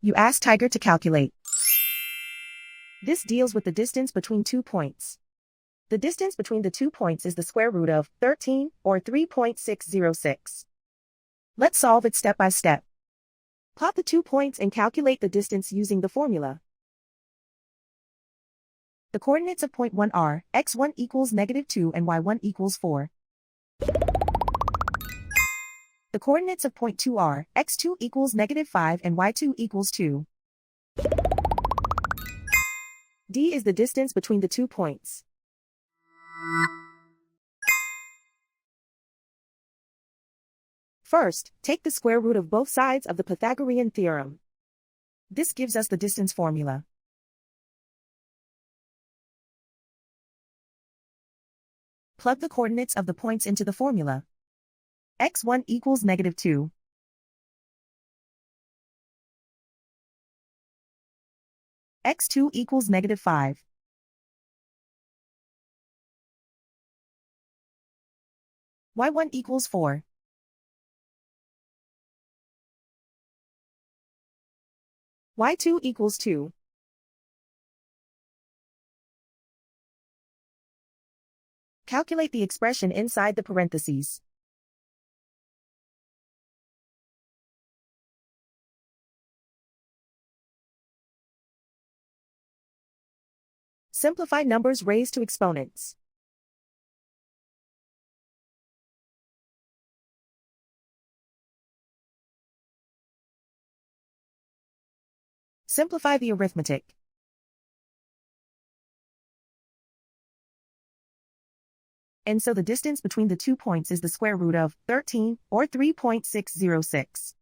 You ask Tiger to calculate. This deals with the distance between 2 points. The distance between the 2 points is the square root of 13, or 3.606. Let's solve it step by step. Plot the 2 points and calculate the distance using the formula. The coordinates of point 1 are x1 equals -2 and y1 equals 4. The coordinates of point 2 are x2 equals -5 and y2 equals 2. D is the distance between the 2 points. First, take the square root of both sides of the Pythagorean theorem. This gives us the distance formula. Plug the coordinates of the points into the formula. x1 equals -2. x2 equals -5. y1 equals 4. y2 equals 2. Calculate the expression inside the parentheses. Simplify numbers raised to exponents. Simplify the arithmetic. And so the distance between the 2 points is the square root of 13, or 3.606.